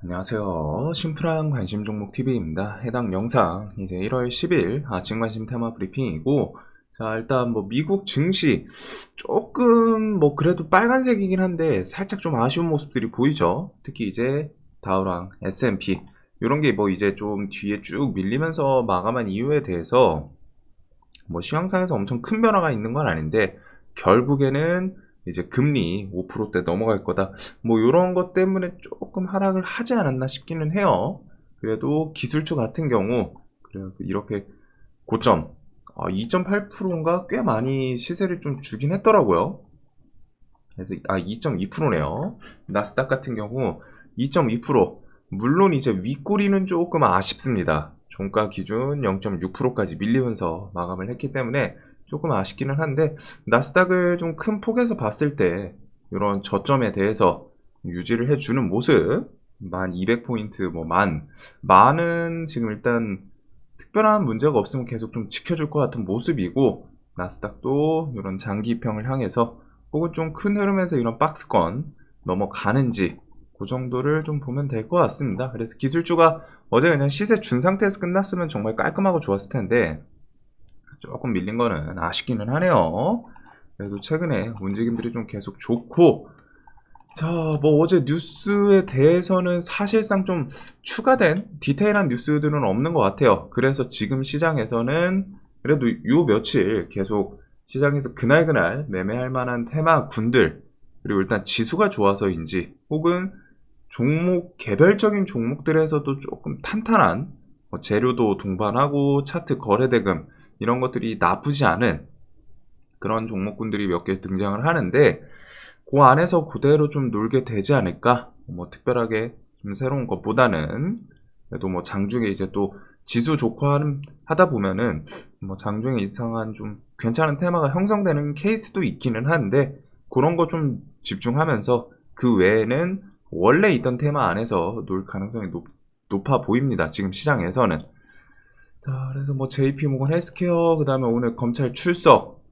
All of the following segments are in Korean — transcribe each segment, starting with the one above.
안녕하세요. 심플한 관심 종목 TV입니다. 해당 영상 이제 1월 10일 아침 관심 테마 브리핑이고, 자, 일단 뭐 미국 증시 조금 뭐 그래도 빨간색이긴 한데 살짝 좀 아쉬운 모습들이 보이죠. 특히 이제 다우랑 S&P 이런 게 뭐 이제 좀 뒤에 쭉 밀리면서 마감한 이유에 대해서 뭐 시황상에서 엄청 큰 변화가 있는 건 아닌데, 결국에는 이제 금리 5%대 넘어갈 거다, 뭐 이런 것 때문에 조금 하락을 하지 않았나 싶기는 해요. 그래도 기술주 같은 경우 그래요, 이렇게 고점 2.8%인가 꽤 많이 시세를 좀 주긴 했더라고요. 그래서 2.2%네요. 나스닥 같은 경우 2.2%. 물론 이제 윗꼬리는 조금 아쉽습니다. 종가 기준 0.6%까지 밀리면서 마감을 했기 때문에 조금 아쉽기는 한데, 나스닥을 좀 큰 폭에서 봤을 때 이런 저점에 대해서 유지를 해주는 모습, 1200포인트 뭐 만은 지금 일단 특별한 문제가 없으면 계속 좀 지켜줄 것 같은 모습이고, 나스닥도 이런 장기평을 향해서 혹은 좀 큰 흐름에서 이런 박스권 넘어가는지 그 정도를 좀 보면 될 것 같습니다. 그래서 기술주가 어제 그냥 시세 준 상태에서 끝났으면 정말 깔끔하고 좋았을 텐데 조금 밀린 거는 아쉽기는 하네요. 그래도 최근에 움직임들이 좀 계속 좋고, 자, 뭐 어제 뉴스에 대해서는 사실상 좀 추가된 디테일한 뉴스들은 없는 것 같아요. 그래서 지금 시장에서는 그래도 요 며칠 계속 시장에서 그날그날 매매할 만한 테마군들, 그리고 일단 지수가 좋아서인지 혹은 종목 개별적인 종목들에서도 조금 탄탄한, 뭐 재료도 동반하고 차트 거래대금 이런 것들이 나쁘지 않은 그런 종목군들이 몇 개 등장을 하는데, 그 안에서 그대로 좀 놀게 되지 않을까? 뭐 특별하게 좀 새로운 것보다는 그래도 뭐 장중에 이제 또 지수 좋고 하다 보면은 뭐 장중에 이상한 좀 괜찮은 테마가 형성되는 케이스도 있기는 한데, 그런 거 좀 집중하면서 그 외에는 원래 있던 테마 안에서 놀 가능성이 높아 보입니다. 지금 시장에서는. 자, 그래서 뭐 JP모건 헬스케어, 그 다음에 오늘 검찰 출석,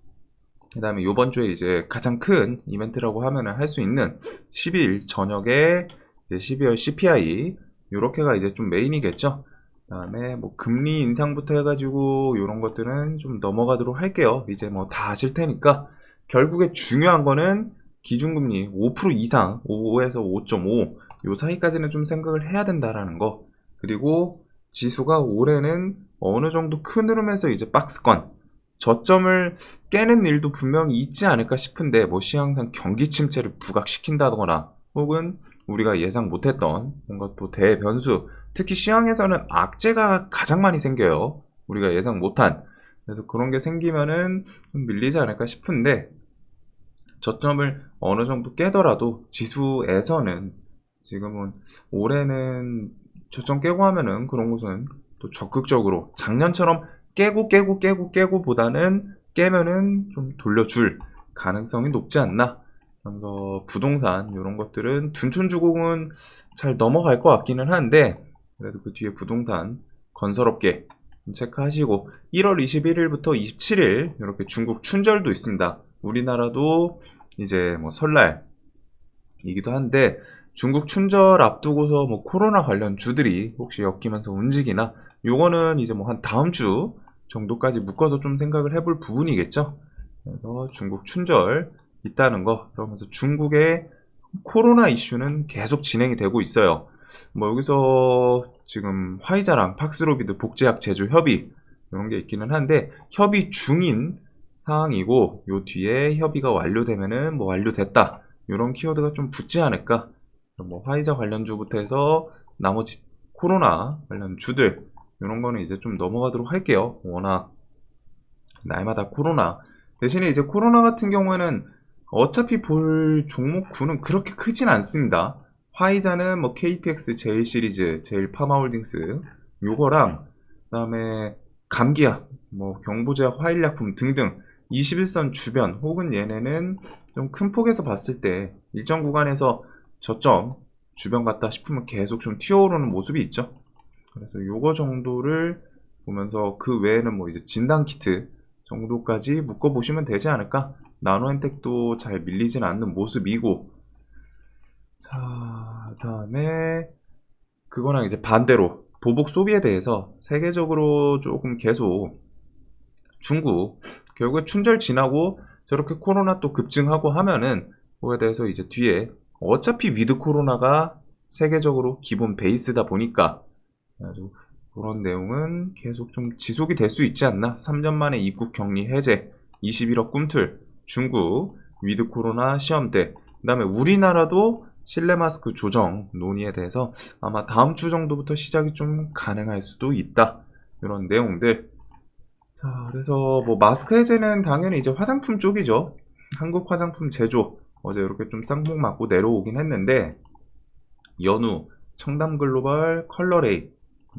그 다음에 요번 주에 이제 가장 큰 이벤트라고 하면 할 수 있는 12일 저녁에 이제 12월 CPI, 요렇게가 이제 좀 메인이겠죠. 그 다음에 뭐 금리 인상부터 해가지고 요런 것들은 좀 넘어가도록 할게요. 이제 뭐 다 아실 테니까. 결국에 중요한 거는 기준금리 5% 이상, 5에서 5.5 요 사이까지는 좀 생각을 해야 된다라는 거. 그리고 지수가 올해는 어느 정도 큰 흐름에서 이제 박스권 저점을 깨는 일도 분명히 있지 않을까 싶은데, 뭐 시황상 경기 침체를 부각시킨다거나 혹은 우리가 예상 못했던 뭔가 또 대변수, 특히 시황에서는 악재가 가장 많이 생겨요. 우리가 예상 못한. 그래서 그런 게 생기면은 좀 밀리지 않을까 싶은데, 저점을 어느 정도 깨더라도 지수에서는 지금은 올해는 저점 깨고 하면은 그런 곳은 또 적극적으로 작년처럼 깨고 보다는 깨면은 좀 돌려줄 가능성이 높지 않나. 그래서 부동산 이런 것들은 둔촌주공은 잘 넘어갈 것 같기는 한데, 그래도 그 뒤에 부동산 건설업계 좀 체크하시고, 1월 21일부터 27일 이렇게 중국 춘절도 있습니다. 우리나라도 이제 뭐 설날이기도 한데, 중국 춘절 앞두고서 뭐 코로나 관련 주들이 혹시 엮이면서 움직이나, 요거는 이제 뭐 한 다음 주 정도까지 묶어서 좀 생각을 해볼 부분이겠죠. 그래서 중국 춘절 있다는 거, 그러면서 중국의 코로나 이슈는 계속 진행이 되고 있어요. 뭐 여기서 지금 화이자랑 팍스로비드 복제약 제조 협의 이런 게 있기는 한데, 협의 중인 상황이고, 요 뒤에 협의가 완료되면은 뭐 완료됐다 이런 키워드가 좀 붙지 않을까. 뭐 화이자 관련주부터 해서 나머지 코로나 관련 주들 이런 거는 이제 좀 넘어가도록 할게요. 워낙 날마다 코로나 대신에 이제 코로나 같은 경우에는 어차피 볼 종목군은 그렇게 크진 않습니다. 화이자는 뭐 KPX 제일 시리즈, 제일 파마홀딩스 요거랑, 그다음에 감기약, 뭐 경부제약, 화일약품 등등 21선 주변, 혹은 얘네는 좀 큰 폭에서 봤을 때 일정 구간에서 저점 주변 같다 싶으면 계속 좀 튀어오르는 모습이 있죠. 그래서 요거 정도를 보면서 그 외에는 뭐 이제 진단키트 정도까지 묶어보시면 되지 않을까. 나노엔텍도 잘 밀리진 않는 모습이고, 자, 다음에 그거랑 이제 반대로 보복 소비에 대해서 세계적으로 조금 계속 중국 결국에 춘절 지나고 저렇게 코로나 또 급증하고 하면은 그거에 대해서 이제 뒤에 어차피 위드 코로나가 세계적으로 기본 베이스다 보니까 아주 그런 내용은 계속 좀 지속이 될 수 있지 않나. 3년 만에 입국 격리 해제, 21억 꿈틀, 중국 위드 코로나 시험대, 그 다음에 우리나라도 실내 마스크 조정 논의에 대해서 아마 다음 주 정도부터 시작이 좀 가능할 수도 있다. 이런 내용들. 자, 그래서 뭐 마스크 해제는 당연히 이제 화장품 쪽이죠. 한국 화장품 제조 어제 이렇게 좀 쌍봉 맞고 내려오긴 했는데 연우, 청담글로벌, 컬러레이,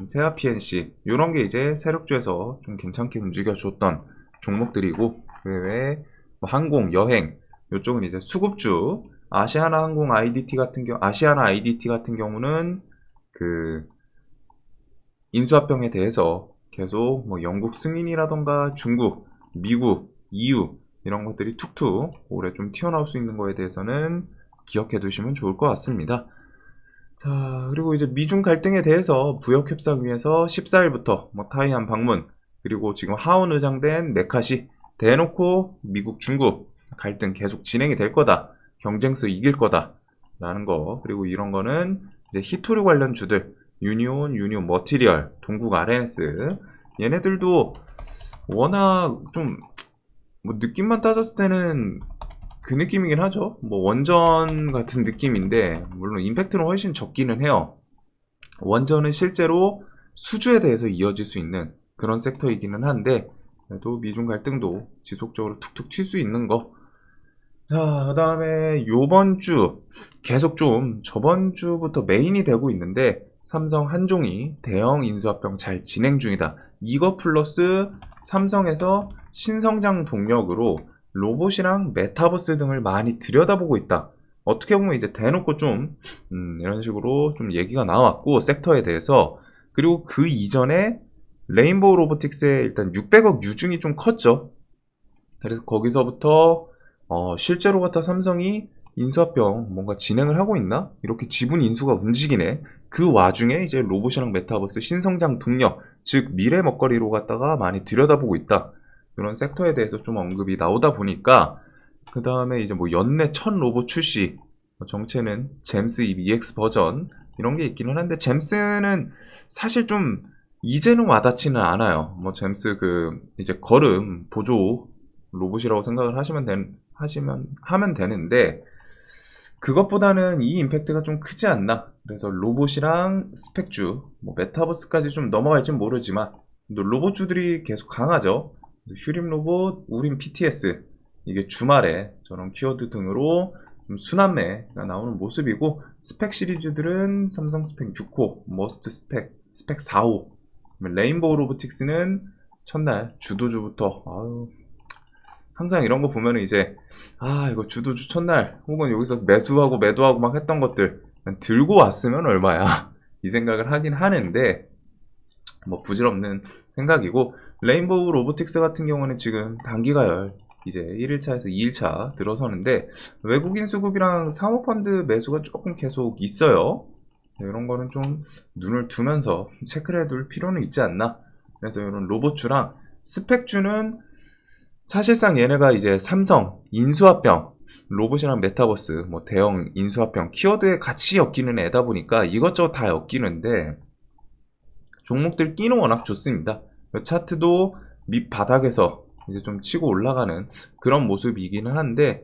세아 PNC 이런 게 이제 세력주에서 좀 괜찮게 움직여줬던 종목들이고 그 외에 뭐 항공, 여행 이쪽은 이제 수급주 아시아나 IDT 같은 경우는 그 인수합병에 대해서 계속 뭐 영국 승인이라던가 중국, 미국, EU 이런 것들이 툭툭 올해 좀 튀어나올 수 있는 거에 대해서는 기억해 두시면 좋을 것 같습니다. 자, 그리고 이제 미중 갈등에 대해서 부역 협상위에서 14일부터 뭐 타이완 방문, 그리고 지금 하원 의장된 메카시 대놓고 미국, 중국 갈등 계속 진행이 될 거다. 경쟁에서 이길 거다. 라는 거. 그리고 이런 거는 이제 히토리 관련 주들, 유니온 머티리얼, 동국 RNS 얘네들도 워낙 좀 뭐 느낌만 따졌을 때는 그 느낌이긴 하죠. 뭐 원전 같은 느낌인데 물론 임팩트는 훨씬 적기는 해요. 원전은 실제로 수주에 대해서 이어질 수 있는 그런 섹터이기는 한데 그래도 미중 갈등도 지속적으로 툭툭 튈 수 있는 거. 자, 그 다음에 요번 주 계속 좀 저번 주부터 메인이 되고 있는데 삼성 한종이 대형 인수합병 잘 진행 중이다. 이거 플러스 삼성에서 신성장 동력으로 로봇이랑 메타버스 등을 많이 들여다보고 있다. 어떻게 보면 이제 대놓고 좀 이런 식으로 좀 얘기가 나왔고 섹터에 대해서. 그리고 그 이전에 레인보우 로보틱스의 일단 600억 유증이 좀 컸죠. 그래서 거기서부터 실제로 같아 삼성이 인수합병 뭔가 진행을 하고 있나? 이렇게 지분 인수가 움직이네. 그 와중에 이제 로봇이랑 메타버스 신성장 동력, 즉 미래 먹거리로 갖다가 많이 들여다보고 있다. 이런 섹터에 대해서 좀 언급이 나오다 보니까 그 다음에 이제 뭐 연내 첫 로봇 출시, 정체는 잼스 EX 버전 이런 게 있기는 한데 잼스는 사실 좀 이제는 와닿지는 않아요. 뭐 잼스 그 이제 걸음 보조 로봇이라고 생각을 하면 되는데 그것보다는 이 임팩트가 좀 크지 않나. 그래서 로봇이랑 스펙주, 뭐 메타버스까지 좀 넘어갈진 모르지만 로봇주들이 계속 강하죠. 휴림 로봇, 우림 PTS 이게 주말에 저런 키워드 등으로 좀 순환매가 나오는 모습이고 스펙 시리즈들은 삼성 스펙 6호, 머스트 스펙 4호, 레인보우 로보틱스는 첫날 주도주부터 항상 이런 거 보면은 이제 이거 주도주 첫날 혹은 여기서 매수하고 매도하고 막 했던 것들 들고 왔으면 얼마야 이 생각을 하긴 하는데 뭐 부질없는 생각이고 레인보우 로보틱스 같은 경우는 지금 단기가열 이제 1일차에서 2일차 들어서는데 외국인 수급이랑 사모펀드 매수가 조금 계속 있어요. 이런 거는 좀 눈을 두면서 체크를 해둘 필요는 있지 않나. 그래서 이런 로봇주랑 스펙주는 사실상 얘네가 이제 삼성 인수합병 로봇이랑 메타버스 뭐 대형 인수합병 키워드에 같이 엮이는 애다 보니까 이것저것 다 엮이는데 종목들 끼는 워낙 좋습니다. 차트도 밑바닥에서 이제 좀 치고 올라가는 그런 모습이기는 한데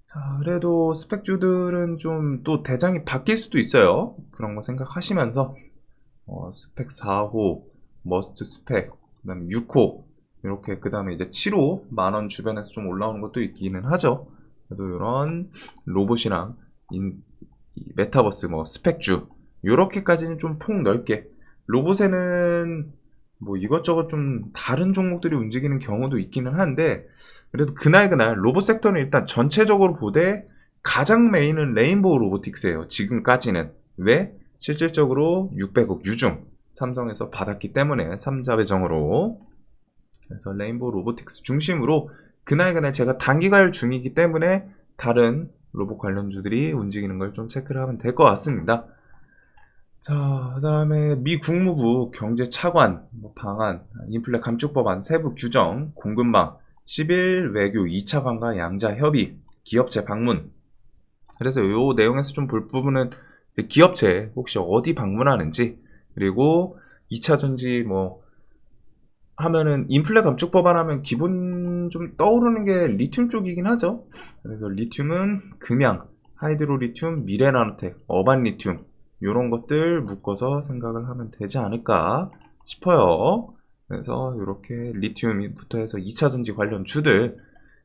자, 그래도 스펙주들은 좀 또 대장이 바뀔 수도 있어요. 그런 거 생각하시면서 스펙 4호, 머스트 스펙, 그 다음에 6호 이렇게 그 다음에 이제 7호 만원 주변에서 좀 올라오는 것도 있기는 하죠. 그래도 이런 로봇이랑 메타버스 뭐 스펙주 요렇게까지는 좀 폭 넓게 로봇에는 뭐 이것저것 좀 다른 종목들이 움직이는 경우도 있기는 한데 그래도 그날 로봇 섹터는 일단 전체적으로 보되 가장 메인은 레인보우 로보틱스예요. 지금까지는. 왜? 실질적으로 600억 유중 삼성에서 받았기 때문에 3자 배정으로. 그래서 레인보우 로보틱스 중심으로 그날 제가 단기가열 중이기 때문에 다른 로봇 관련주들이 움직이는 걸 좀 체크를 하면 될 것 같습니다. 자, 그다음에 미 국무부 경제 차관 뭐 방안, 인플레 감축 법안 세부 규정, 공급망, 10일 외교 2차 관과 양자 협의, 기업체 방문. 그래서 요 내용에서 좀 볼 부분은 이제 기업체 혹시 어디 방문하는지, 그리고 2차 전지 뭐 하면은 인플레 감축 법안 하면 기본 좀 떠오르는 게 리튬 쪽이긴 하죠. 그래서 리튬은 금양, 하이드로 리튬, 미래나노텍, 어반 리튬 요런 것들 묶어서 생각을 하면 되지 않을까 싶어요. 그래서 이렇게 리튬부터 해서 2차 전지 관련 주들,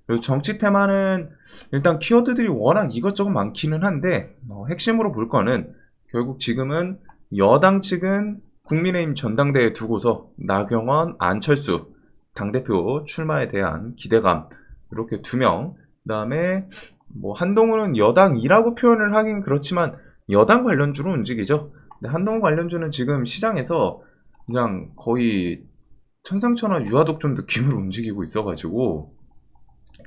그리고 정치 테마는 일단 키워드들이 워낙 이것저것 많기는 한데 핵심으로 볼 거는 결국 지금은 여당 측은 국민의힘 전당대회 두고서 나경원, 안철수 당대표 출마에 대한 기대감 이렇게 두 명, 그다음에 뭐 한동훈은 여당이라고 표현을 하긴 그렇지만 여당 관련주로 움직이죠. 근데 한동훈 관련주는 지금 시장에서 그냥 거의 천상천하 유아독존 느낌으로 움직이고 있어가지고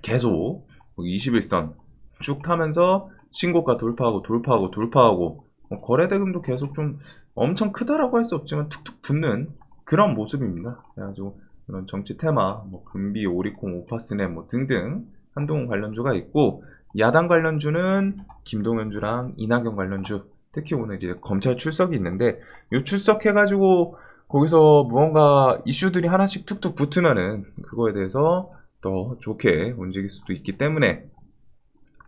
계속 21선 쭉 타면서 신고가 돌파하고 거래대금도 계속 좀 엄청 크다라고 할 수 없지만 툭툭 붙는 그런 모습입니다. 그래가지고 이런 정치 테마, 뭐 금비, 오리콩, 오파스넷 뭐 등등 한동훈 관련주가 있고, 야당 관련주는 김동연주랑 이낙연 관련주, 특히 오늘 이제 검찰 출석이 있는데 이 출석해가지고 거기서 무언가 이슈들이 하나씩 툭툭 붙으면은 그거에 대해서 더 좋게 움직일 수도 있기 때문에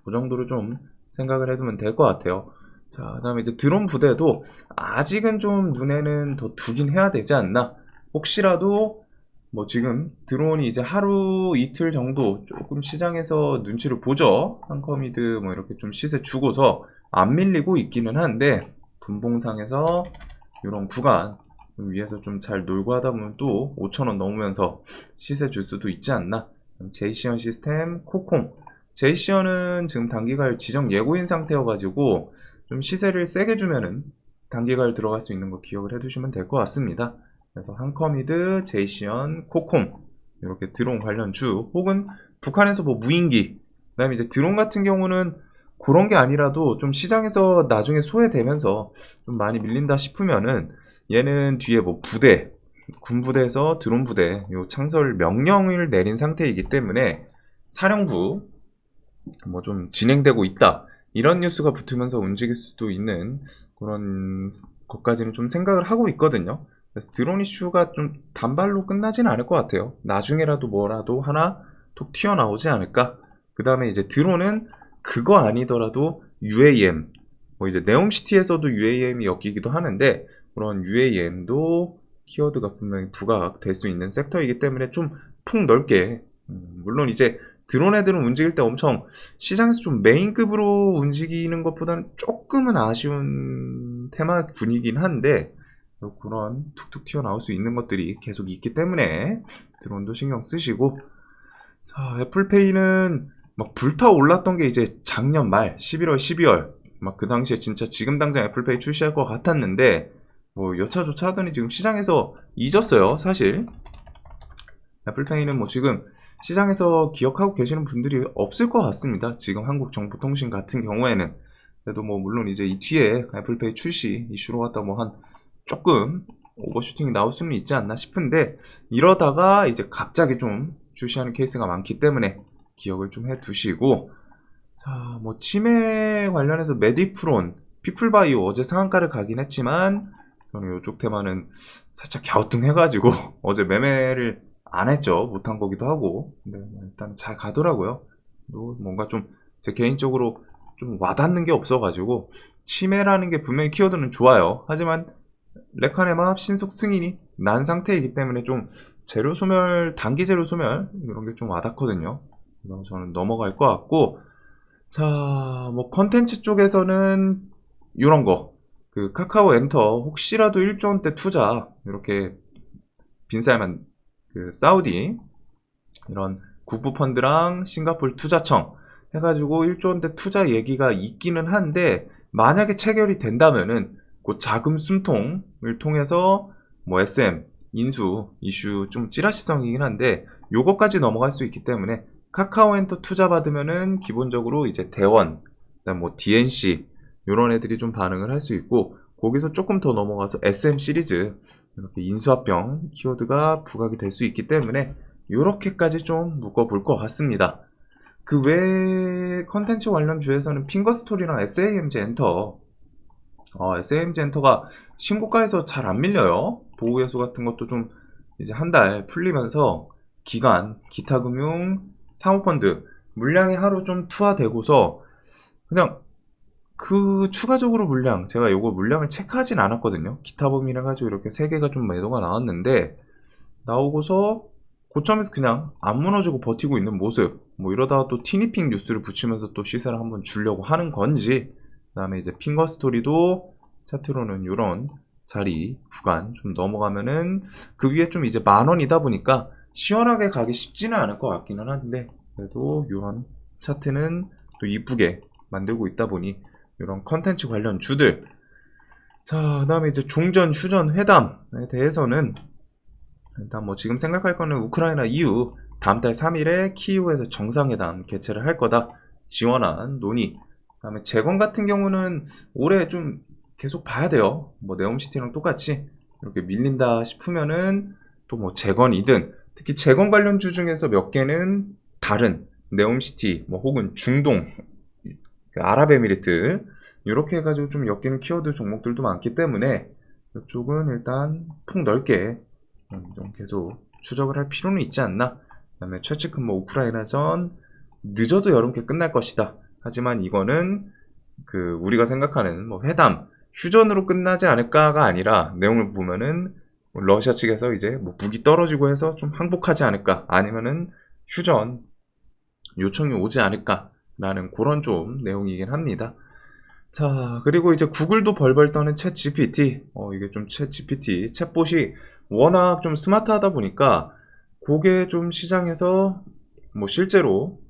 그 정도로 좀 생각을 해두면 될 것 같아요. 자, 그다음에 이제 드론 부대도 아직은 좀 눈에는 더 두긴 해야 되지 않나. 혹시라도 뭐 지금 드론이 이제 하루 이틀 정도 조금 시장에서 눈치를 보죠. 한커미드 뭐 이렇게 좀 시세 주고서 안 밀리고 있기는 한데 분봉상에서 이런 구간 위에서 좀 잘 놀고 하다 보면 또 5,000원 넘으면서 시세 줄 수도 있지 않나. 제이시언 시스템, 코콤. 제이시언은 지금 단기갈 지정 예고인 상태여가지고 좀 시세를 세게 주면은 단기갈 들어갈 수 있는 거 기억을 해두시면 될 것 같습니다. 그래서 한커미드, 제이시언, 코콤 이렇게 드론 관련주, 혹은 북한에서 뭐 무인기, 그다음에 이제 드론 같은 경우는 그런 게 아니라도 좀 시장에서 나중에 소외되면서 좀 많이 밀린다 싶으면은 얘는 뒤에 뭐 부대, 군부대에서 드론 부대 요 창설 명령을 내린 상태이기 때문에 사령부 뭐 좀 진행되고 있다 이런 뉴스가 붙으면서 움직일 수도 있는 그런 것까지는 좀 생각을 하고 있거든요. 그래서 드론 이슈가 좀 단발로 끝나진 않을 것 같아요. 나중에라도 뭐라도 하나 톡 튀어나오지 않을까. 그 다음에 이제 드론은 그거 아니더라도 UAM, 뭐 이제 네옴시티에서도 UAM이 엮이기도 하는데 그런 UAM도 키워드가 분명히 부각될 수 있는 섹터이기 때문에 좀 폭 넓게, 물론 이제 드론 애들은 움직일 때 엄청 시장에서 좀 메인급으로 움직이는 것보다는 조금은 아쉬운 테마 분위기긴 한데 그런 툭툭 튀어나올 수 있는 것들이 계속 있기 때문에 드론도 신경 쓰시고, 자, 애플페이는 막 불타올랐던 게 이제 작년 말 11월 12월 막 그 당시에 진짜 지금 당장 애플페이 출시할 것 같았는데 뭐 여차저차 하더니 지금 시장에서 잊었어요. 사실 애플페이는 뭐 지금 시장에서 기억하고 계시는 분들이 없을 것 같습니다. 지금 한국정보통신 같은 경우에는. 그래도 뭐 물론 이제 이 뒤에 애플페이 출시 이슈로 갖다 뭐 한 조금 오버슈팅이 나올 수는 있지 않나 싶은데, 이러다가 이제 갑자기 좀 출시하는 케이스가 많기 때문에 기억을 좀 해두시고, 자, 뭐 치매 관련해서 메디프론, 피플바이오 어제 상한가를 가긴 했지만 저는 이쪽 테마는 살짝 갸우뚱해가지고 어제 매매를 안 했죠. 못한 거기도 하고. 근데 일단 잘 가더라고요. 또 뭔가 좀 제 개인적으로 좀 와닿는 게 없어가지고, 치매라는 게 분명히 키워드는 좋아요. 하지만 레카네마 신속 승인이 난 상태이기 때문에 좀 재료 소멸, 단기 재료 소멸 이런 게 좀 와닿거든요. 그래서 저는 넘어갈 것 같고, 자, 뭐 컨텐츠 쪽에서는 이런 거, 그 카카오 엔터 혹시라도 1조 원대 투자 이렇게 빈살만 그 사우디 이런 국부 펀드랑 싱가포르 투자청 해가지고 1조 원대 투자 얘기가 있기는 한데, 만약에 체결이 된다면은 그 자금 숨통을 통해서 뭐 SM 인수 이슈 좀 찌라시성이긴 한데 요거까지 넘어갈 수 있기 때문에 카카오엔터 투자 받으면은 기본적으로 이제 대원, 그다음 뭐 DNC 요런 애들이 좀 반응을 할 수 있고, 거기서 조금 더 넘어가서 SM 시리즈 이렇게 인수합병 키워드가 부각이 될 수 있기 때문에 이렇게까지 좀 묶어볼 것 같습니다. 그 외 컨텐츠 관련 주에서는 핑거스토리랑 SAMG 엔터, SAMG 엔터가 신고가에서 잘 안 밀려요. 보호예수 같은 것도 좀 이제 한 달 풀리면서 기관, 기타금융, 사모펀드 물량이 하루 좀 투하되고서 그냥 그 추가적으로 물량, 제가 요거 물량을 체크하진 않았거든요. 기타 범위를 가지고 이렇게 3개가 좀 매도가 나왔는데 나오고서 고점에서 그냥 안 무너지고 버티고 있는 모습, 뭐 이러다가 또 티니핑 뉴스를 붙이면서 또 시세를 한번 주려고 하는 건지, 그 다음에 이제 핑거스토리도 차트로는 이런 자리 구간 좀 넘어가면은 그 위에 좀 이제 10,000원이다 보니까 시원하게 가기 쉽지는 않을 것 같기는 한데, 그래도 이런 차트는 또 이쁘게 만들고 있다 보니 이런 컨텐츠 관련 주들. 자, 그 다음에 이제 종전 휴전 회담에 대해서는 일단 뭐 지금 생각할 거는 우크라이나 이후 다음 달 3일에 키이우에서 정상회담 개최를 할 거다 지원한 논의. 그다음에 재건 같은 경우는 올해 좀 계속 봐야 돼요. 뭐 네옴시티랑 똑같이 이렇게 밀린다 싶으면은 또 뭐 재건이든, 특히 재건 관련주 중에서 몇 개는 다른 네옴시티 뭐 혹은 중동, 그 아랍에미리트 이렇게 해가지고 좀 엮이는 키워드 종목들도 많기 때문에 이쪽은 일단 폭 넓게 좀 계속 추적을 할 필요는 있지 않나. 그 다음에 최측근 뭐 우크라이나전 늦어도 여름께 끝날 것이다. 하지만 이거는 그 우리가 생각하는 뭐 회담 휴전으로 끝나지 않을까가 아니라, 내용을 보면은 러시아 측에서 이제 뭐 무기 떨어지고 해서 좀 항복하지 않을까, 아니면은 휴전 요청이 오지 않을까라는 그런 좀 내용이긴 합니다. 자, 그리고 이제 구글도 벌벌 떠는 챗 GPT. 이게 좀 챗 GPT, 챗봇이 워낙 좀 스마트하다 보니까 그게 좀 시장에서 뭐 실제로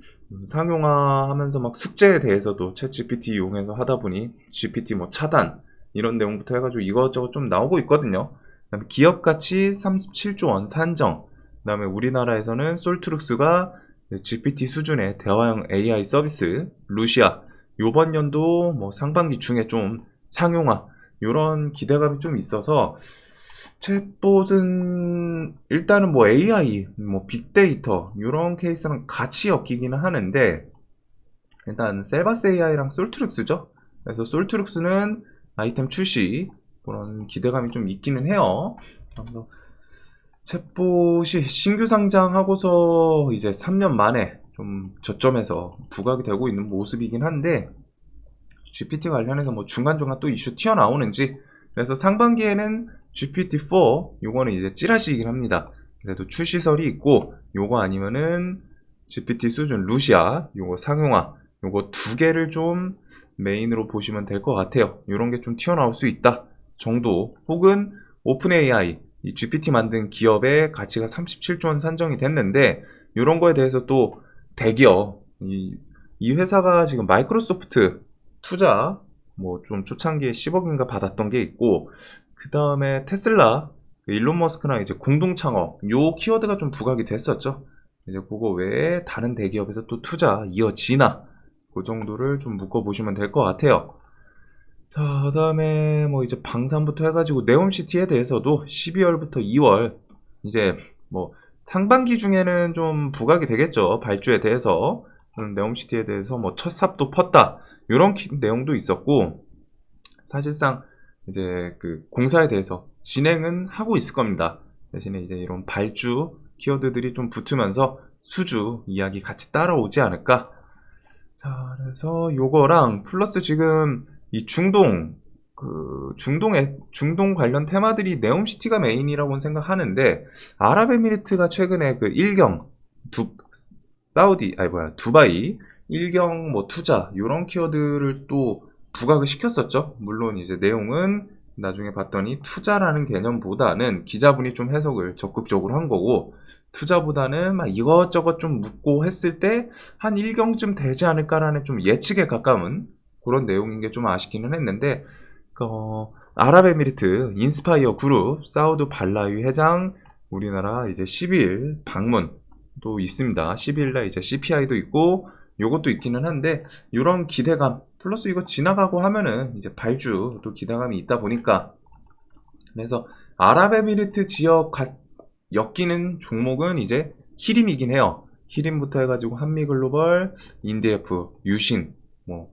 상용화하면서 막 숙제에 대해서도 챗 GPT 이용해서 하다 보니 GPT 뭐 차단 이런 내용부터 해가지고 이것저것 좀 나오고 있거든요. 그다음에 기업 가치 37조 원 산정. 그다음에 우리나라에서는 솔트룩스가 GPT 수준의 대화형 AI 서비스 루시아 요번 연도 뭐 상반기 중에 좀 상용화 요런 기대감이 좀 있어서, 챗봇은 일단은 뭐 AI, 뭐 빅데이터 요런 케이스랑 같이 엮이기는 하는데, 일단 셀바스 AI랑 솔트룩스죠. 그래서 솔트룩스는 아이템 출시 그런 기대감이 좀 있기는 해요. 그래서 챗봇이 신규 상장하고서 이제 3년 만에 좀 저점에서 부각이 되고 있는 모습이긴 한데, GPT 관련해서 뭐 중간중간 또 이슈 튀어나오는지. 그래서 상반기에는 GPT-4 요거는 이제 찌라시이긴 합니다. 그래도 출시설이 있고, 요거 아니면은 GPT 수준 루시아 요거 상용화 요거 2개를 좀 메인으로 보시면 될 것 같아요. 요런 게 좀 튀어나올 수 있다 정도. 혹은 오픈 AI, 이 GPT 만든 기업의 가치가 37조 원 산정이 됐는데, 요런 거에 대해서 또 대기업, 이 회사가 지금 마이크로소프트 투자 뭐 좀 초창기에 10억인가 받았던 게 있고, 그 다음에 테슬라 일론 머스크랑 이제 공동 창업 요 키워드가 좀 부각이 됐었죠. 이제 그거 외에 다른 대기업에서 또 투자 이어지나, 그 정도를 좀 묶어보시면 될 것 같아요. 자, 그 다음에 뭐 이제 방산부터 해가지고 네옴시티에 대해서도 12월부터 2월 이제 뭐 상반기 중에는 좀 부각이 되겠죠. 발주에 대해서. 네옴시티에 대해서 뭐 첫 삽도 펐다 이런 내용도 있었고, 사실상 이제 그 공사에 대해서 진행은 하고 있을 겁니다. 대신에 이제 이런 발주 키워드들이 좀 붙으면서 수주 이야기 같이 따라오지 않을까. 자, 그래서 요거랑 플러스 지금 이 중동 중동 관련 테마들이 네옴시티가 메인이라고 생각하는데, 아랍에미리트가 최근에 그 일경 두바이 일경 뭐 투자 요런 키워드를 또 부각을 시켰었죠. 물론 이제 내용은 나중에 봤더니 투자라는 개념보다는 기자분이 좀 해석을 적극적으로 한 거고, 투자보다는 막 이것저것 좀 묻고 했을 때 한 일경쯤 되지 않을까라는 좀 예측에 가까운 그런 내용인 게 좀 아쉽기는 했는데, 아랍에미리트 인스파이어 그룹 사우드 발라위 회장 우리나라 이제 10일 방문도 있습니다. 10일날 이제 CPI도 있고 요것도 있기는 한데, 이런 기대감 플러스 이거 지나가고 하면은 이제 발주도 기대감이 있다 보니까, 그래서 아랍에미리트 지역 엮이는 종목은 이제 히림이긴 해요. 히림부터 해가지고 한미글로벌, 인디에프, 유신, 뭐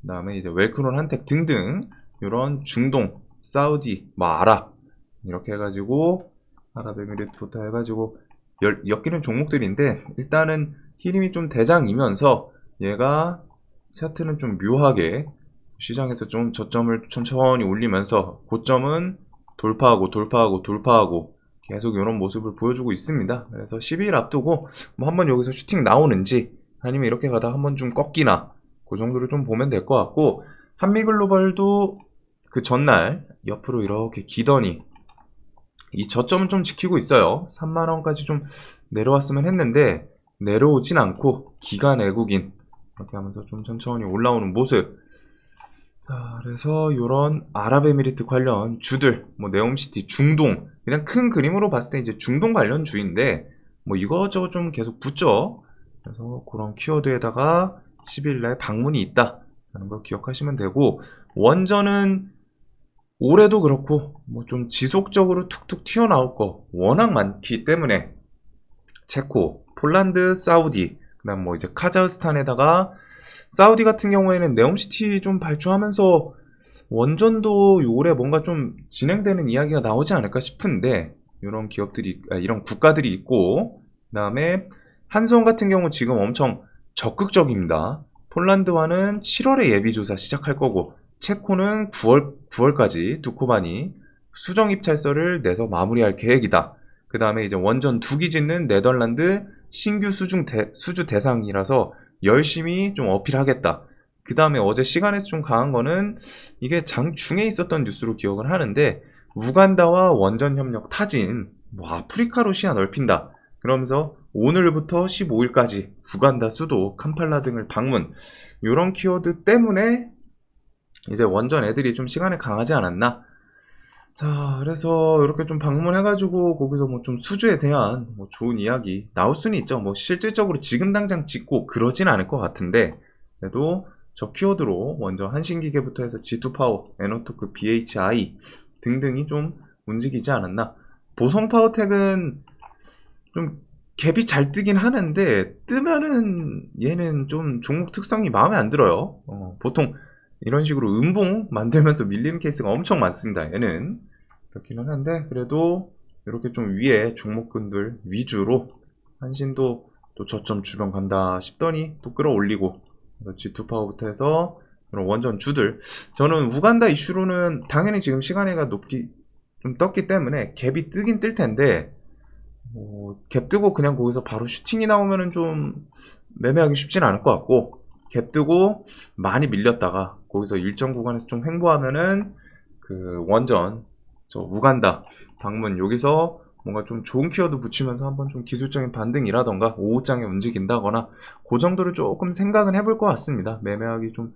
그다음에 이제 웰크론, 한텍 등등 이런 중동, 사우디, 뭐 아랍 이렇게 해가지고 아랍에미리트부터 해가지고 엮이는 종목들인데, 일단은 히림이 좀 대장이면서 얘가 차트는 좀 묘하게 시장에서 좀 저점을 천천히 올리면서 고점은 돌파하고 계속 이런 모습을 보여주고 있습니다. 그래서 12일 앞두고 뭐 한번 여기서 슈팅 나오는지, 아니면 이렇게 가다가 한번 좀 꺾이나, 그 정도를 좀 보면 될 것 같고, 한미글로벌도 그 전날 옆으로 이렇게 기더니 이 저점은 좀 지키고 있어요. 3만원까지 좀 내려왔으면 했는데 내려오진 않고 기간 외국인 이렇게 하면서 좀 천천히 올라오는 모습. 자, 그래서 이런 아랍에미리트 관련 주들, 뭐 네옴시티, 중동, 그냥 큰 그림으로 봤을 때 이제 중동 관련 주인데 뭐 이거저거 좀 계속 붙죠. 그래서 그런 키워드에다가 10일날 방문이 있다 라는 걸 기억하시면 되고, 원전은 올해도 그렇고 뭐 좀 지속적으로 툭툭 튀어나올 거 워낙 많기 때문에, 체코, 폴란드, 사우디, 그다음 뭐 이제 카자흐스탄에다가, 사우디 같은 경우에는 네옴시티 좀 발주하면서 원전도 올해 뭔가 좀 진행되는 이야기가 나오지 않을까 싶은데, 이런 기업들이, 이런 국가들이 있고, 그다음에 한성 같은 경우 지금 엄청 적극적입니다. 폴란드와는 7월에 예비조사 시작할 거고, 체코는 9월까지 두코바니 수정 입찰서를 내서 마무리할 계획이다. 그 다음에 이제 원전 2기 짓는 네덜란드 신규 수주 대상이라서 열심히 좀 어필하겠다. 그 다음에 어제 시간에서 좀 강한 거는, 이게 장중에 있었던 뉴스로 기억을 하는데, 우간다와 원전 협력 타진, 뭐 아프리카로 시야 넓힌다. 그러면서 오늘부터 15일까지 우간다 수도, 캄팔라 등을 방문. 이런 키워드 때문에 이제 원전 애들이 좀 시간에 강하지 않았나? 자, 그래서 이렇게 좀 방문해가지고 거기서 뭐 좀 수주에 대한 뭐 좋은 이야기 나올 수는 있죠. 뭐 실질적으로 지금 당장 짓고 그러진 않을 것 같은데, 그래도 저 키워드로 먼저 한신기계부터 해서 G2파워, 에너토크, BHI 등등이 좀 움직이지 않았나. 보성파워텍은 좀 갭이 잘 뜨긴 하는데, 뜨면은 얘는 좀 종목 특성이 마음에 안 들어요. 보통 이런 식으로 음봉 만들면서 밀리는 케이스가 엄청 많습니다. 얘는 그렇기는 한데, 그래도 이렇게 좀 위에 종목군들 위주로 한신도 또 저점 주변 간다 싶더니 또 끌어올리고, G2파워부터 해서 이런 원전 주들, 저는 우간다 이슈로는 당연히 지금 시간에가 높기 좀 떴기 때문에 갭이 뜨긴 뜰 텐데, 갭 뜨고 그냥 거기서 바로 슈팅이 나오면은 좀 매매하기 쉽진 않을 것 같고, 갭 뜨고 많이 밀렸다가 거기서 일정 구간에서 좀 횡보하면은 그 원전 저 우간다 방문, 여기서 뭔가 좀 좋은 키워드 붙이면서 한번 좀 기술적인 반등이라던가 오후장에 움직인다거나, 그 정도를 조금 생각은 해볼 것 같습니다. 매매하기 좀,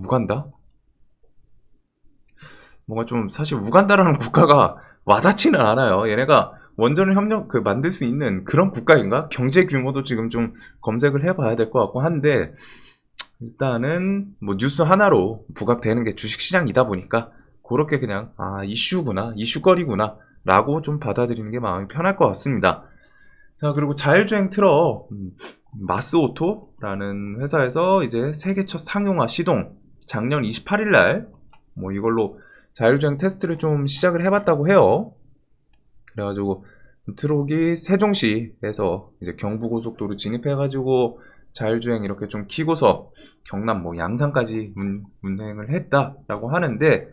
우간다? 뭔가 좀 사실 우간다라는 국가가 와닿지는 않아요. 얘네가 원전을 만들 수 있는 그런 국가인가? 경제 규모도 지금 좀 검색을 해봐야 될 것 같고 한데, 일단은 뭐 뉴스 하나로 부각되는 게 주식시장이다 보니까 그렇게 그냥 이슈구나, 이슈거리구나 라고 좀 받아들이는 게 마음이 편할 것 같습니다. 자, 그리고 자율주행 트럭 마스오토라는 회사에서 이제 세계 첫 상용화 시동, 작년 28일날 뭐 이걸로 자율주행 테스트를 좀 시작을 해봤다고 해요. 그래가지고 트럭이 세종시에서 이제 경부고속도로 진입해가지고 자율주행 이렇게 좀 키고서 경남 뭐 양산까지 운행을 했다라고 하는데,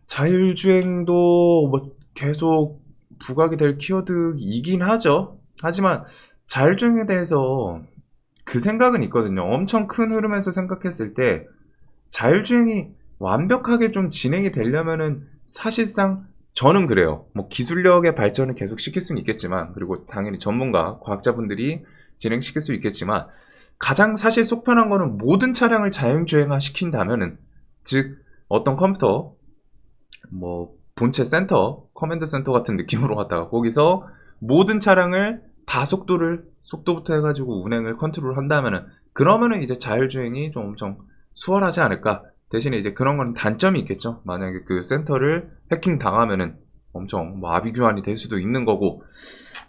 자율주행도 뭐 계속 부각이 될 키워드이긴 하죠. 하지만 자율주행에 대해서 그 생각은 있거든요. 엄청 큰 흐름에서 생각했을 때 자율주행이 완벽하게 좀 진행이 되려면은, 사실상 저는 그래요. 뭐 기술력의 발전을 계속 시킬 수는 있겠지만, 그리고 당연히 전문가, 과학자분들이 진행시킬 수 있겠지만, 가장 사실 속 편한 거는 모든 차량을 자율주행화 시킨다면은, 즉 어떤 컴퓨터, 뭐 본체 센터, 커맨드 센터 같은 느낌으로 갔다가 거기서 모든 차량을 다 속도부터 해가지고 운행을 컨트롤 한다면은, 그러면은 이제 자율주행이 좀 엄청 수월하지 않을까. 대신에 이제 그런 건 단점이 있겠죠. 만약에 그 센터를 해킹 당하면은 엄청 뭐 아비규환이 될 수도 있는 거고,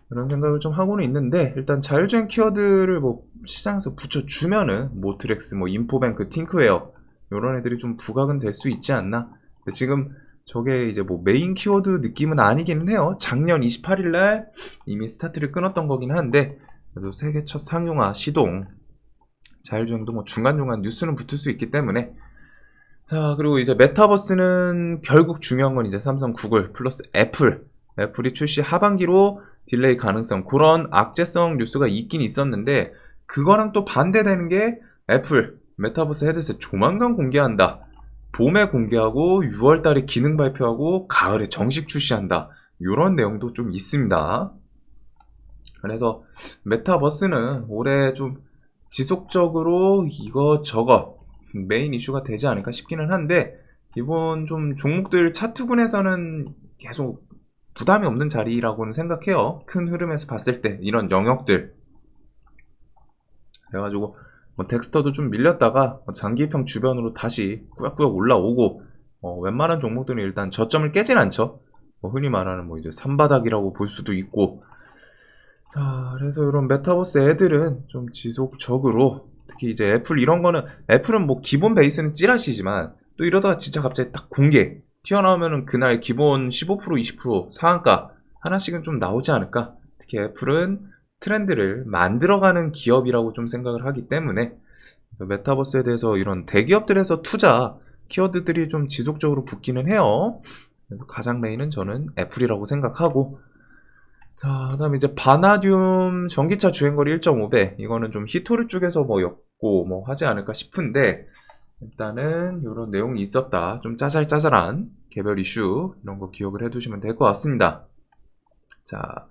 그런 생각을 좀 하고는 있는데, 일단 자율주행 키워드를 뭐 시장에서 붙여주면은 모트렉스, 뭐 인포뱅크, 팅크웨어 이런 애들이 좀 부각은 될 수 있지 않나. 근데 지금 저게 이제 뭐 메인 키워드 느낌은 아니기는 해요. 작년 28일날 이미 스타트를 끊었던 거긴 한데, 그래도 세계 첫 상용화 시동, 자율주행도 뭐 중간중간 뉴스는 붙을 수 있기 때문에. 자, 그리고 이제 메타버스는 결국 중요한 건 이제 삼성, 구글 플러스 애플이 출시 하반기로 딜레이 가능성, 그런 악재성 뉴스가 있긴 있었는데, 그거랑 또 반대되는 게 애플 메타버스 헤드셋 조만간 공개한다. 봄에 공개하고 6월 달에 기능 발표하고 가을에 정식 출시한다. 이런 내용도 좀 있습니다. 그래서 메타버스는 올해 좀 지속적으로 이것저것 메인 이슈가 되지 않을까 싶기는 한데, 기본 좀 종목들 차트군에서는 계속 부담이 없는 자리라고는 생각해요. 큰 흐름에서 봤을 때 이런 영역들. 그래가지고 뭐 덱스터도 좀 밀렸다가 장기평 주변으로 다시 꾸역꾸역 올라오고, 웬만한 종목들은 일단 저점을 깨진 않죠. 흔히 말하는 뭐 이제 산바닥이라고 볼 수도 있고. 자, 그래서 이런 메타버스 애들은 좀 지속적으로, 특히 이제 애플 이런 거는, 애플은 뭐 기본 베이스는 찌라시지만 또 이러다가 진짜 갑자기 딱 공개 튀어나오면은 그날 기본 15% 20% 상한가 하나씩은 좀 나오지 않을까. 특히 애플은 트렌드를 만들어가는 기업이라고 좀 생각을 하기 때문에, 메타버스에 대해서 이런 대기업들에서 투자 키워드들이 좀 지속적으로 붙기는 해요. 그래서 가장 메인은 저는 애플이라고 생각하고. 자, 그다음에 이제 바나듐 전기차 주행거리 1.5배, 이거는 좀 히토류 쪽에서 뭐 엮고 뭐 하지 않을까 싶은데, 일단은 이런 내용이 있었다. 좀 짜잘짜잘한 개별 이슈 이런 거 기억을 해두시면 될 것 같습니다. 자,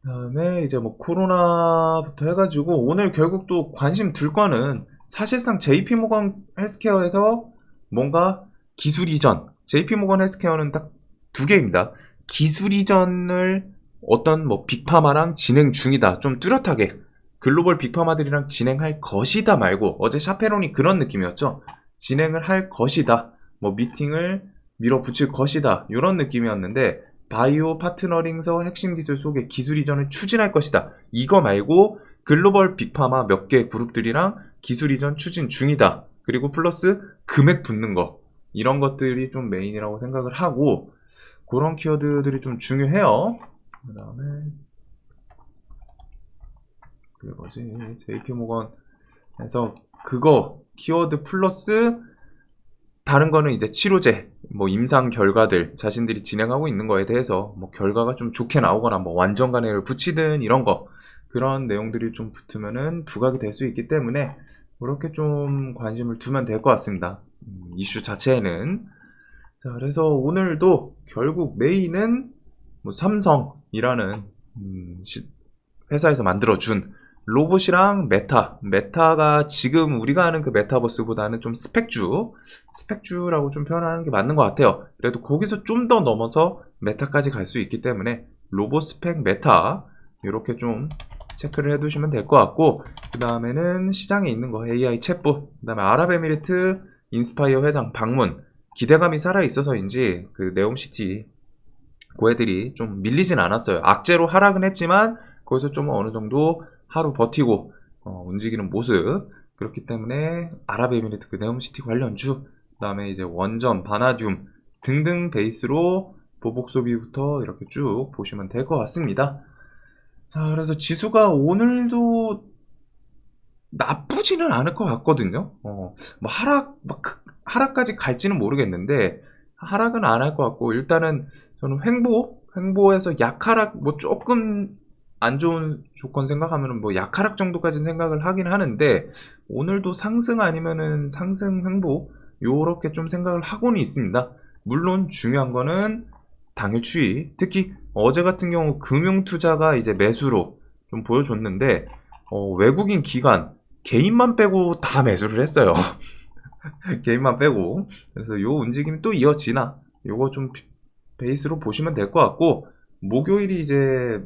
그다음에 이제 뭐 코로나부터 해가지고 오늘 결국 또 관심 들 거는 사실상 JP모건 헬스케어에서 뭔가 기술 이전, JP모건 헬스케어는 딱 두 개입니다. 기술 이전을 어떤 뭐 빅파마랑 진행 중이다, 좀 뚜렷하게 글로벌 빅파마들이랑 진행할 것이다 말고, 어제 샤페론이 그런 느낌이었죠. 진행을 할 것이다, 뭐 미팅을 밀어붙일 것이다, 이런 느낌이었는데, 바이오 파트너링서 핵심 기술 속에 기술 이전을 추진할 것이다, 이거 말고 글로벌 빅파마 몇 개 그룹들이랑 기술 이전 추진 중이다, 그리고 플러스 금액 붙는 거, 이런 것들이 좀 메인이라고 생각을 하고, 그런 키워드들이 좀 중요해요. 그 다음에 그게 뭐지, JP모건에서 그거 키워드 플러스 다른 거는 이제 치료제, 뭐 임상 결과들 자신들이 진행하고 있는 거에 대해서 뭐 결과가 좀 좋게 나오거나 뭐 완전 간행을 붙이든 이런 거, 그런 내용들이 좀 붙으면은 부각이 될 수 있기 때문에 그렇게 좀 관심을 두면 될 것 같습니다. 이슈 자체에는. 자, 그래서 오늘도 결국 메인은 뭐 삼성이라는 회사에서 만들어준 로봇이랑 메타가 지금 우리가 아는 그 메타버스보다는 좀 스펙주라고 좀 표현하는 게 맞는 것 같아요. 그래도 거기서 좀 더 넘어서 메타까지 갈 수 있기 때문에 로봇 스펙 메타, 이렇게 좀 체크를 해두시면 될 것 같고, 그 다음에는 시장에 있는 거 AI 챗봇, 그 다음에 아랍에미리트 인스파이어 회장 방문, 기대감이 살아있어서인지 그 네옴시티 그 애들이 좀 밀리진 않았어요. 악재로 하락은 했지만 거기서 좀 어느 정도 하루 버티고 움직이는 모습. 그렇기 때문에 아랍에미리트 그 네옴시티 관련주, 그 다음에 이제 원전, 바나듐 등등 베이스로 보복 소비부터 이렇게 쭉 보시면 될 것 같습니다. 자, 그래서 지수가 오늘도 나쁘지는 않을 것 같거든요. 뭐 하락까지 갈지는 모르겠는데 하락은 안 할 것 같고, 일단은 저는 횡보에서 약하락, 뭐 조금 안 좋은 조건 생각하면은 뭐 약하락 정도까지는 생각을 하긴 하는데, 오늘도 상승 아니면은 상승 횡보 요렇게 좀 생각을 하고는 있습니다. 물론 중요한 거는 당일 추이, 특히 어제 같은 경우 금융투자가 이제 매수로 좀 보여줬는데, 외국인 기관 개인만 빼고 다 매수를 했어요. 개인만 빼고. 그래서 요 움직임이 또 이어지나, 요거 좀 베이스로 보시면 될 것 같고, 목요일이 이제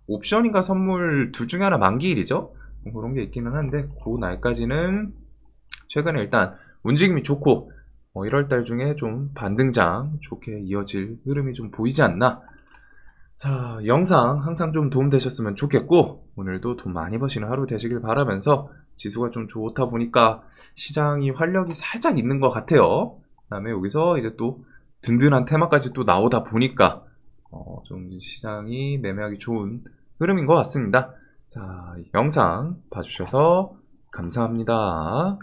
옵션인가 선물 둘 중에 하나 만기일이죠. 그런 게 있기는 한데, 그 날까지는 최근에 일단 움직임이 좋고 1월 달 중에 좀 반등장 좋게 이어질 흐름이 좀 보이지 않나. 자, 영상 항상 좀 도움되셨으면 좋겠고, 오늘도 돈 많이 버시는 하루 되시길 바라면서 지수가 좀 좋다 보니까 시장이 활력이 살짝 있는 것 같아요. 그다음에 여기서 이제 또 든든한 테마까지 또 나오다 보니까 좀 시장이 매매하기 좋은 흐름인 것 같습니다. 자, 영상 봐주셔서 감사합니다.